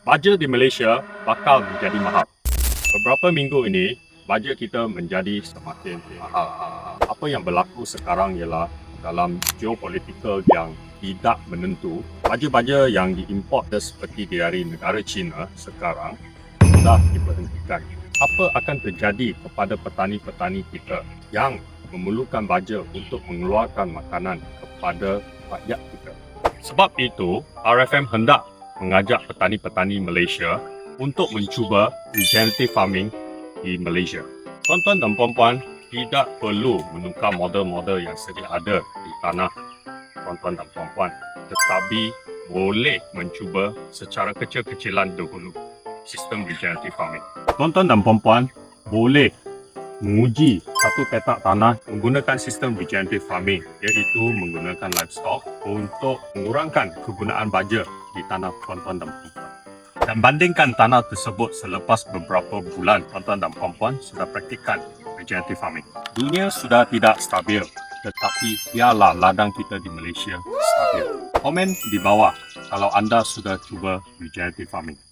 Baja di Malaysia bakal menjadi mahal. Beberapa minggu ini, baja kita menjadi semakin mahal. Apa yang berlaku sekarang ialah dalam geopolitikal yang tidak menentu, baja-baja yang diimport seperti dari negara China sekarang sudah diberhentikan. Apa akan terjadi kepada petani-petani kita yang memerlukan baja untuk mengeluarkan makanan kepada rakyat kita? Sebab itu, RFM hendak mengajak petani-petani Malaysia untuk mencuba regenerative farming di Malaysia. Tuan-tuan dan puan-puan tidak perlu menukar model-model yang sedia ada di tanah tuan-tuan dan puan-puan, tetapi boleh mencuba secara kecil-kecilan dahulu sistem regenerative farming. Tuan-tuan dan puan-puan boleh menguji satu petak tanah menggunakan sistem regenerative farming, iaitu menggunakan livestock untuk mengurangkan kegunaan baja di tanah tuan-tuan dan puan-puan. Dan bandingkan tanah tersebut selepas beberapa bulan tuan-tuan dan puan-puan sudah praktikkan regenerative farming. Dunia sudah tidak stabil, tetapi biarlah ladang kita di Malaysia stabil. Komen di bawah kalau anda sudah cuba regenerative farming.